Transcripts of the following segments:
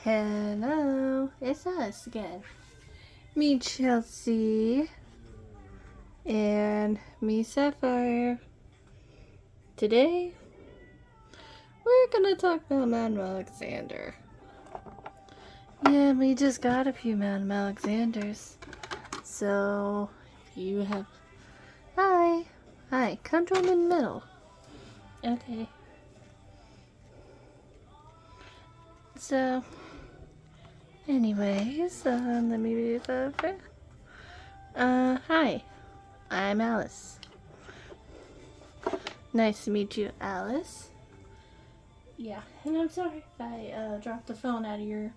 Hello, it's us again. Me, Chelsea, and me, Sapphire. Today, we're gonna talk about Madam Alexander. Yeah, we just got a few Madam Alexanders. So, if you have. Hi, come join in the middle. Okay. So, anyways, let me read that. Hi, I'm Alice. Nice to meet you, Alice. Yeah, and I'm sorry if I dropped the phone out of your.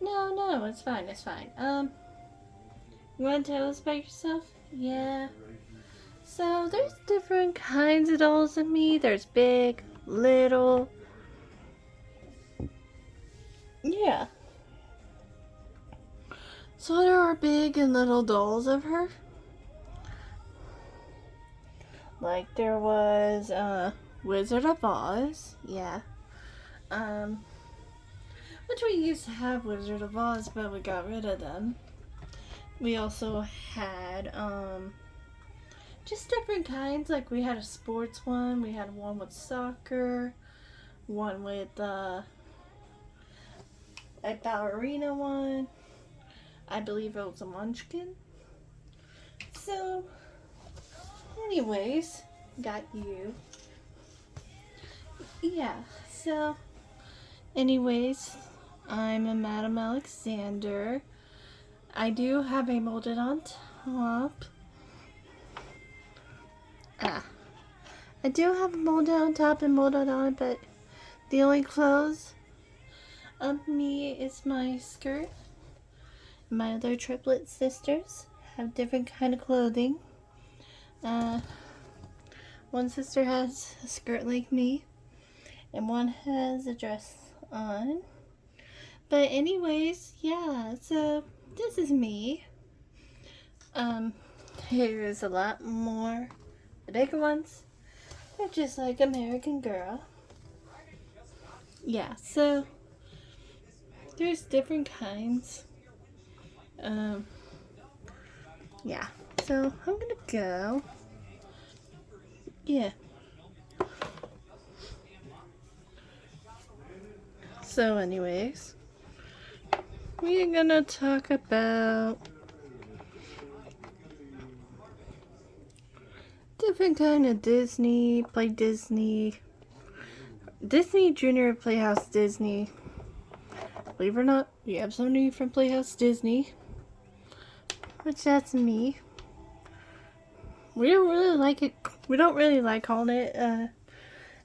No, it's fine, you want to tell us about yourself? Yeah. So there's different kinds of dolls in me. There's big, little. Yeah. So there are big and little dolls of her. Like there was Wizard of Oz. Yeah. Which we used to have Wizard of Oz, but we got rid of them. We also had just different kinds. Like we had a sports one, we had one with soccer, one with a ballerina one. I believe it was a munchkin. So, anyways, got you. Yeah, so, anyways, I'm a Madam Alexander. I do have a molded on top. I do have a molded on top and molded on, but the only clothes of me is my skirt. My other triplet sisters have different kind of clothing. One sister has a skirt like me, and one has a dress on. But anyways, yeah, so this is me. Here is a lot more. The bigger ones, they're just like American Girl. Yeah, so there's different kinds. Yeah, so I'm gonna go. Yeah. So anyways, we're gonna talk about different kind of Disney Junior Playhouse Disney. Believe it or not, we have somebody from Playhouse Disney, which that's me. We don't really like it. We don't really like calling it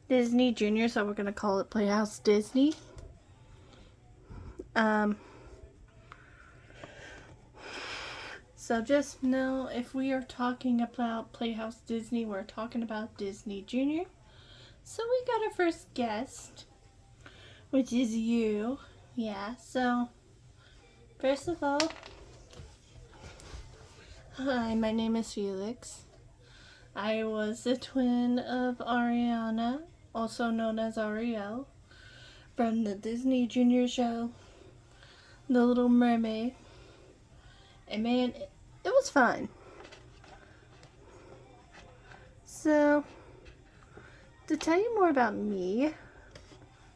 Disney Junior, so we're gonna call it Playhouse Disney. So just know if we are talking about Playhouse Disney, we're talking about Disney Junior. So we got our first guest, which is you. Yeah, so first of all, hi, my name is Felix. I was the twin of Ariana, also known as Ariel, from the Disney Junior show, The Little Mermaid. And man, it was fun. So, to tell you more about me,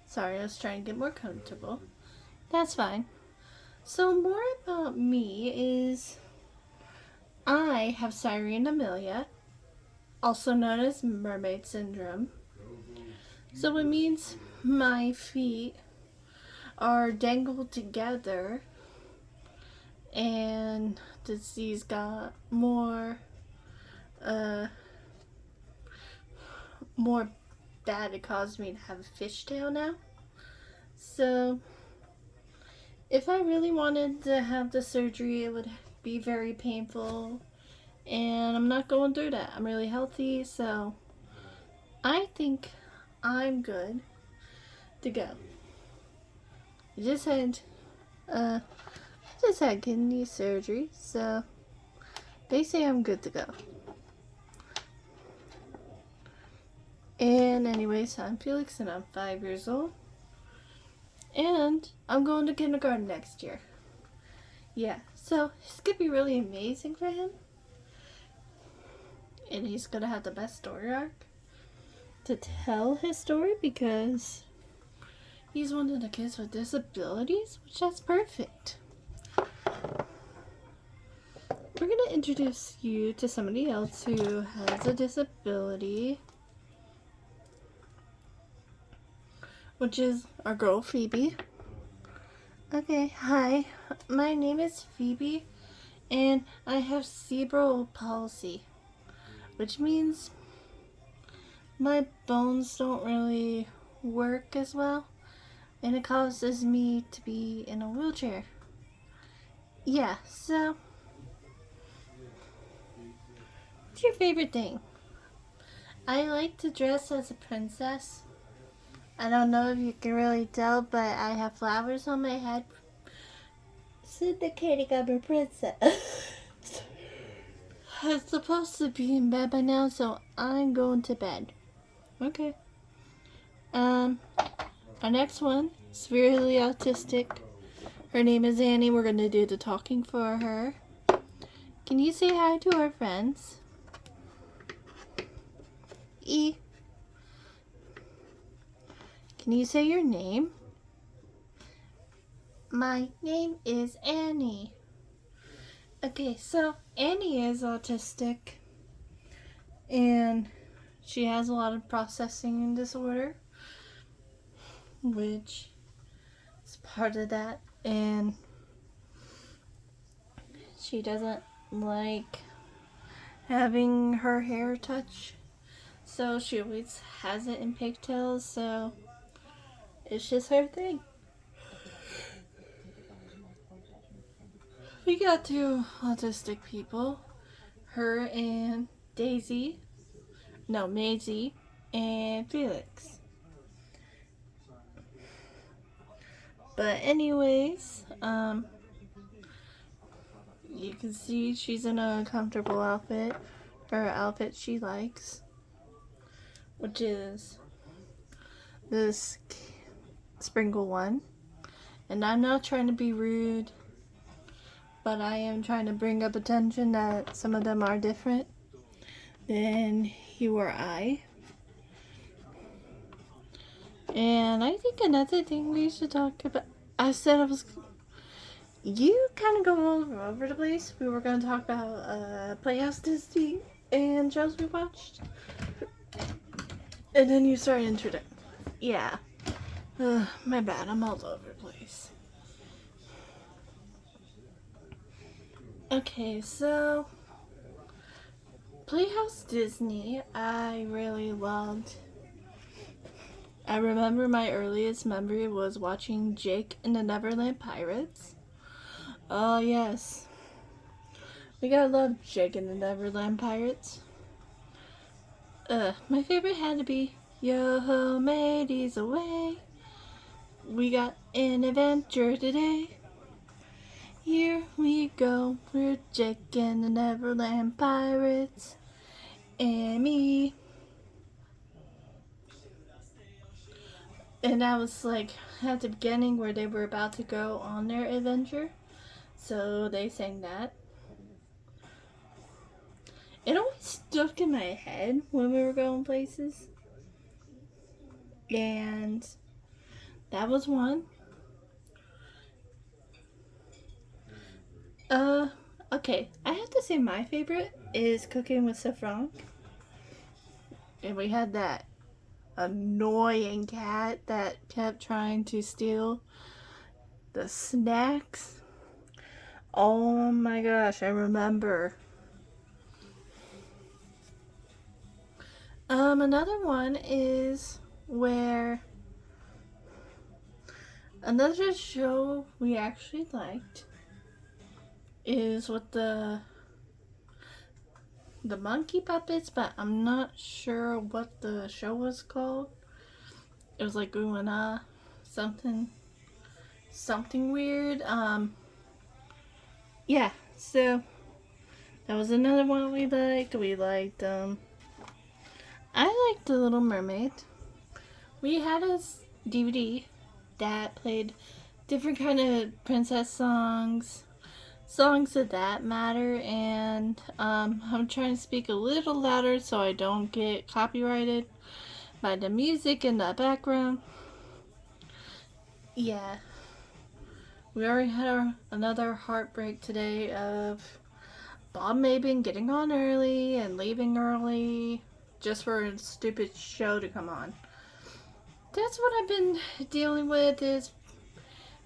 sorry, I was trying to get more comfortable. That's fine. So, more about me is I have Sirenamelia, also known as mermaid syndrome. So, it means my feet are dangled together, and the disease got more bad. It caused me to have a fishtail now. So if I really wanted to have the surgery, it would be very painful, and I'm not going through that. I'm really healthy, so I think I'm good to go. I just had kidney surgery, so they say I'm good to go. And anyways, I'm Felix and I'm 5 years old. And and I'm going to kindergarten next year. Yeah, so it's gonna be really amazing for him. And he's gonna have the best story arc to tell his story because he's one of the kids with disabilities, which that's perfect. We're gonna introduce you to somebody else who has a disability, which is our girl Phoebe. Okay, hi. My name is Phoebe, and I have cerebral palsy, which means my bones don't really work as well, and it causes me to be in a wheelchair. Yeah, so what's your favorite thing? I like to dress as a princess. I don't know if you can really tell, but I have flowers on my head. Indicating I'm a princess. I'm supposed to be in bed by now, so I'm going to bed. Okay. Our next one, severely autistic. Her name is Annie. We're gonna do the talking for her. Can you say hi to our friends? E. Can you say your name? My name is Annie. Okay, so Annie is autistic and she has a lot of processing disorder, which is part of that, and she doesn't like having her hair touch, so she always has it in pigtails, so it's just her thing. We got two autistic people, her and Maisie and Felix. But anyways, you can see she's in a comfortable outfit, her outfit she likes, which is this sprinkle one. And I'm not trying to be rude, but I am trying to bring up attention that some of them are different than you or I. And I think another thing we should talk about, you kind of go all over the place. We were going to talk about Playhouse Disney and shows we watched. And then you started introducing. Yeah. My bad, I'm all over the place. Okay, so Playhouse Disney, I really loved. I remember my earliest memory was watching Jake and the Neverland Pirates. Oh, yes. We gotta love Jake and the Neverland Pirates. My favorite had to be Yo-ho, mateys away. We got an adventure today. Here we go, we're Jake and the Neverland Pirates. And me. And that was like at the beginning where they were about to go on their adventure. So they sang that. It always stuck in my head when we were going places. And that was one. Okay. I have to say my favorite is Cooking with Saffron. And we had that annoying cat that kept trying to steal the snacks. Oh my gosh, I remember. Another one is where another show we actually liked is with the monkey puppets, but I'm not sure what the show was called. It was like ooh and something weird. Yeah, so that was another one we liked. I liked The Little Mermaid. We had a DVD that played different kind of princess songs, songs of that matter, and I'm trying to speak a little louder so I don't get copyrighted by the music in the background. Yeah, we already had another heartbreak today of Bob Maben getting on early and leaving early just for a stupid show to come on. That's what I've been dealing with, is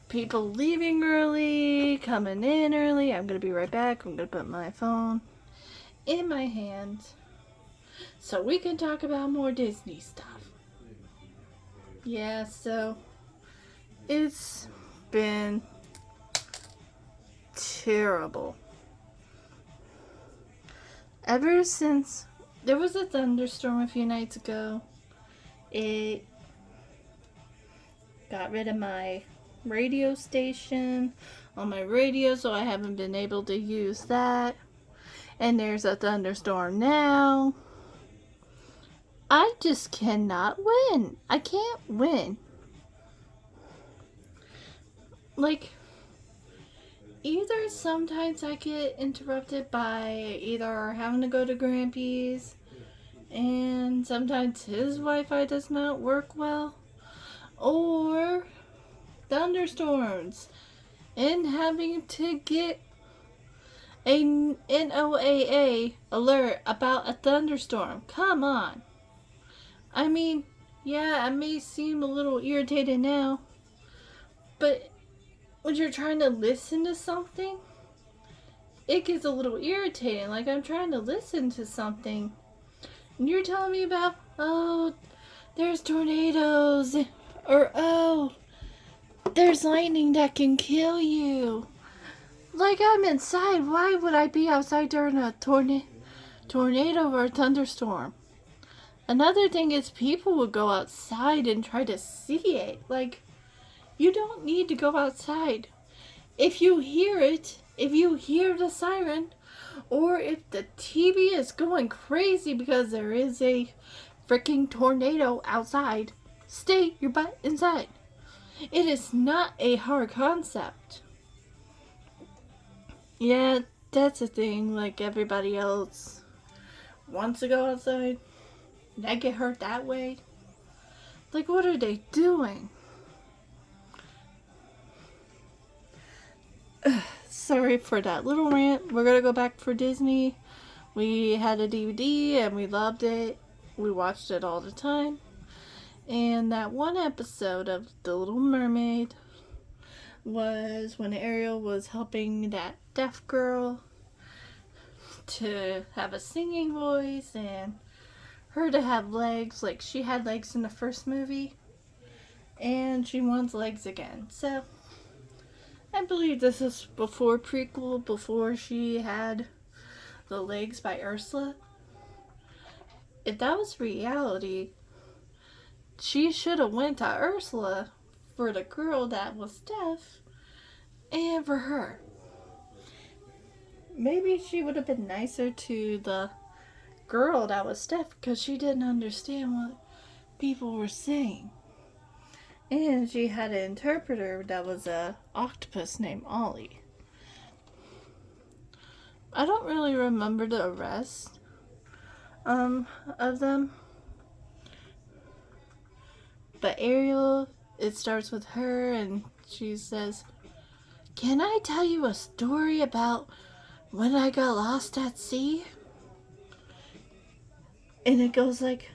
people leaving early, coming in early. I'm gonna be right back. I'm gonna put my phone in my hand so we can talk about more Disney stuff. Yeah, so it's been terrible. Ever since there was a thunderstorm a few nights ago, it got rid of my radio station on my radio, so I haven't been able to use that. And there's a thunderstorm now. I just cannot win. I can't win. Like, either sometimes I get interrupted by either having to go to Grampy's, and sometimes his Wi-Fi does not work well, or thunderstorms and having to get a NOAA alert about a thunderstorm. Come on. I mean, yeah, I may seem a little irritated now, but when you're trying to listen to something, it gets a little irritating. Like, I'm trying to listen to something, and you're telling me about, oh, there's tornadoes, or oh, there's lightning that can kill you. Like, I'm inside. Why would I be outside during a tornado or a thunderstorm? Another thing is people would go outside and try to see it. Like, you don't need to go outside. If you hear it, if you hear the siren, or if the TV is going crazy because there is a freaking tornado outside, stay your butt inside. It is not a hard concept. Yeah, that's the thing. Like, everybody else wants to go outside. And I get hurt that way. Like, what are they doing? Sorry for that little rant. We're gonna go back for Disney. We had a DVD and we loved it. We watched it all the time. And that one episode of The Little Mermaid was when Ariel was helping that deaf girl to have a singing voice and her to have legs. Like, she had legs in the first movie and she wants legs again. So I believe this is before prequel, before she had the legs by Ursula. If that was reality, she should have went to Ursula for the girl that was deaf and for her. Maybe she would have been nicer to the girl that was deaf because she didn't understand what people were saying. And she had an interpreter that was a octopus named Ollie. I don't really remember the rest of them. But Ariel, it starts with her and she says, "Can I tell you a story about when I got lost at sea?" And it goes like,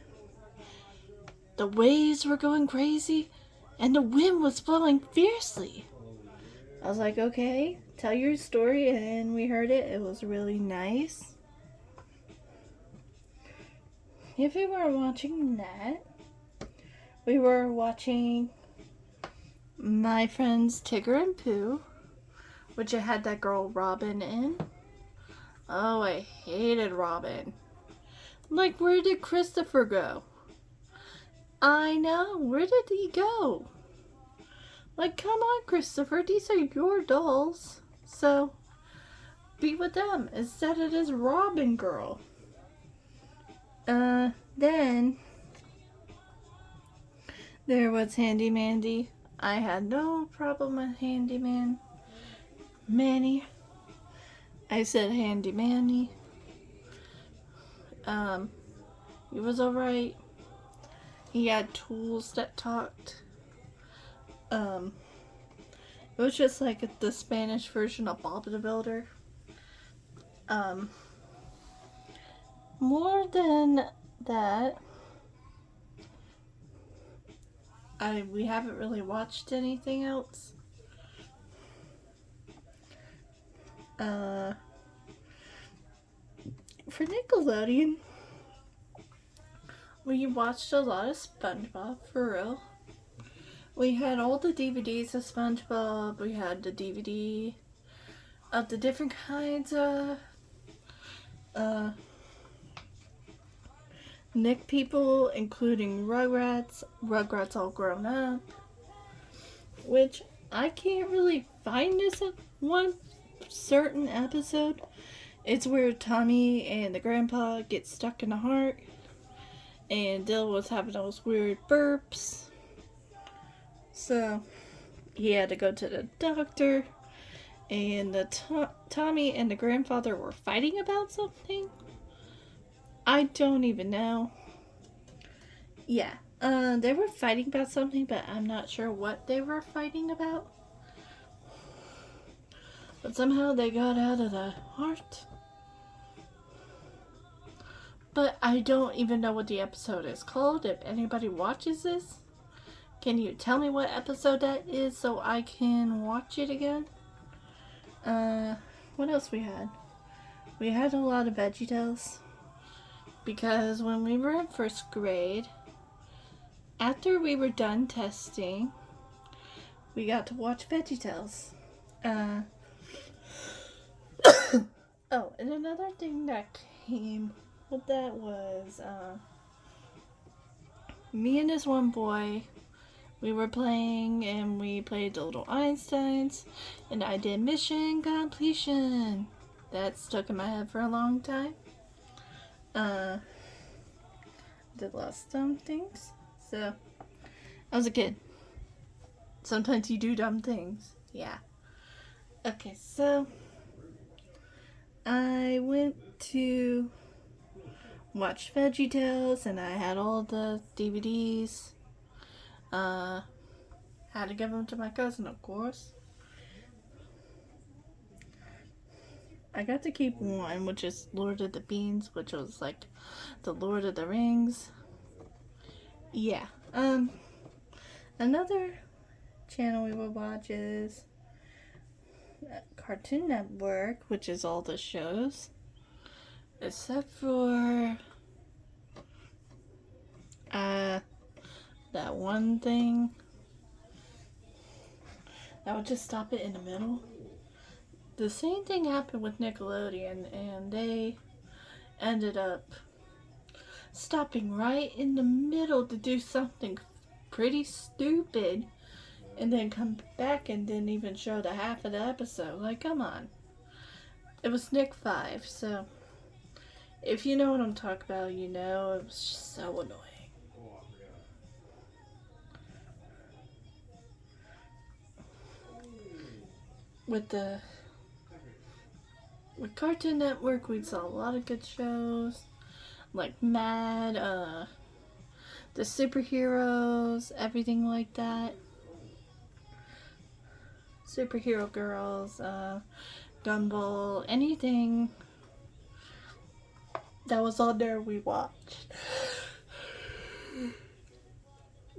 the waves were going crazy and the wind was blowing fiercely. I was like, okay, tell your story, and we heard it. It was really nice. If we were watching that, we were watching My Friends Tigger and Pooh, which it had that girl Robin in. Oh, I hated Robin. Like, where did Christopher go? I know, where did he go? Like, come on, Christopher, these are your dolls. So, be with them instead of this Robin girl. Then there was Handy Mandy. I had no problem with Handyman Manny. I said Handy Manny. He was alright. He had tools that talked. It was just like the Spanish version of Bob the Builder. More than that, we haven't really watched anything else. For Nickelodeon, we watched a lot of SpongeBob, for real. We had all the DVDs of SpongeBob. We had the DVD of the different kinds of Nick people, including Rugrats, Rugrats All Grown Up, which I can't really find this one certain episode. It's where Tommy and the grandpa get stuck in the heart, and Dill was having those weird burps. So he had to go to the doctor, and Tommy and the grandfather were fighting about something. I don't even know. Yeah, they were fighting about something, but I'm not sure what they were fighting about. But somehow they got out of the heart. But I don't even know what the episode is called. If anybody watches this, can you tell me what episode that is so I can watch it again? What else we had? We had a lot of VeggieTales. Because when we were in first grade, after we were done testing, we got to watch VeggieTales. Oh, and another thing that came with that was, me and this one boy, we were playing, and we played the little Einsteins, and I did mission completion. That stuck in my head for a long time. Did a lot of dumb things. So, I was a kid. Sometimes you do dumb things. Yeah. Okay, so I went to watch VeggieTales, and I had all the DVDs. Had to give them to my cousin, of course. I got to keep one, which is Lord of the Beans, which was like the Lord of the Rings. Yeah. Another channel we would watch is Cartoon Network, which is all the shows, except for that one thing that would just stop it in the middle. The same thing happened with Nickelodeon, and they ended up stopping right in the middle to do something pretty stupid, and then come back and didn't even show the half of the episode. Like, come on. It was Nick 5, so if you know what I'm talking about, you know. It was just so annoying. With Cartoon Network, we saw a lot of good shows, like Mad, the superheroes, everything like that. Superhero Girls, Gumball, anything that was on there we watched.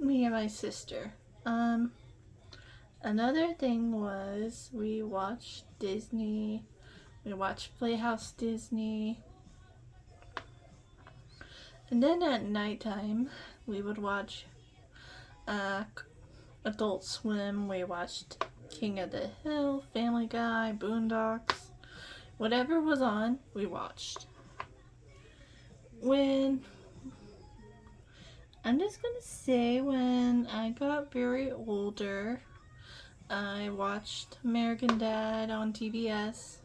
Me and my sister. Another thing was we watched Disney. We watched Playhouse Disney. And then at nighttime, we would watch Adult Swim. We watched King of the Hill, Family Guy, Boondocks. Whatever was on, we watched. I'm just gonna say, when I got very older, I watched American Dad on TBS.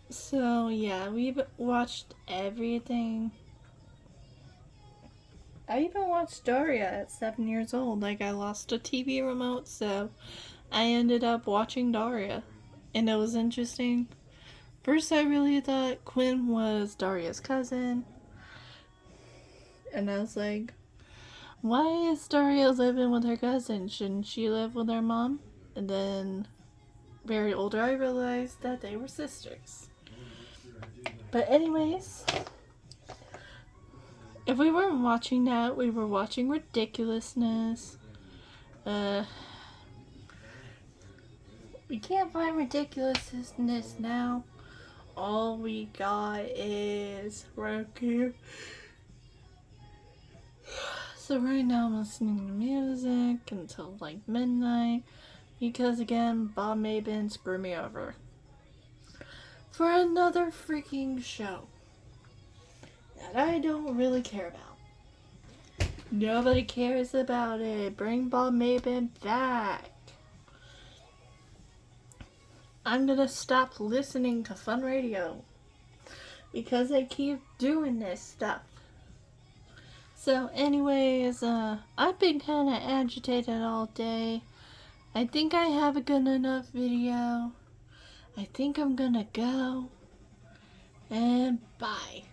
So yeah, we've watched everything I even watched Daria at 7 years old. Like, I lost a TV remote, so I ended up watching Daria. And it was interesting. First, I really thought Quinn was Daria's cousin. And I was like, why is Daria living with her cousin? Shouldn't she live with her mom? And then, very older, I realized that they were sisters. But anyways, if we weren't watching that, we were watching ridiculousness. We can't find ridiculousness now. All we got is Roku. So right now I'm listening to music until like midnight because again, Bob Mabin screwed me over for another freaking show that I don't really care about. Nobody cares about it. Bring Bob Mabin back. I'm gonna stop listening to Fun Radio because they keep doing this stuff. So anyways, I've been kind of agitated all day. I think I have a good enough video. I think I'm gonna go. And bye.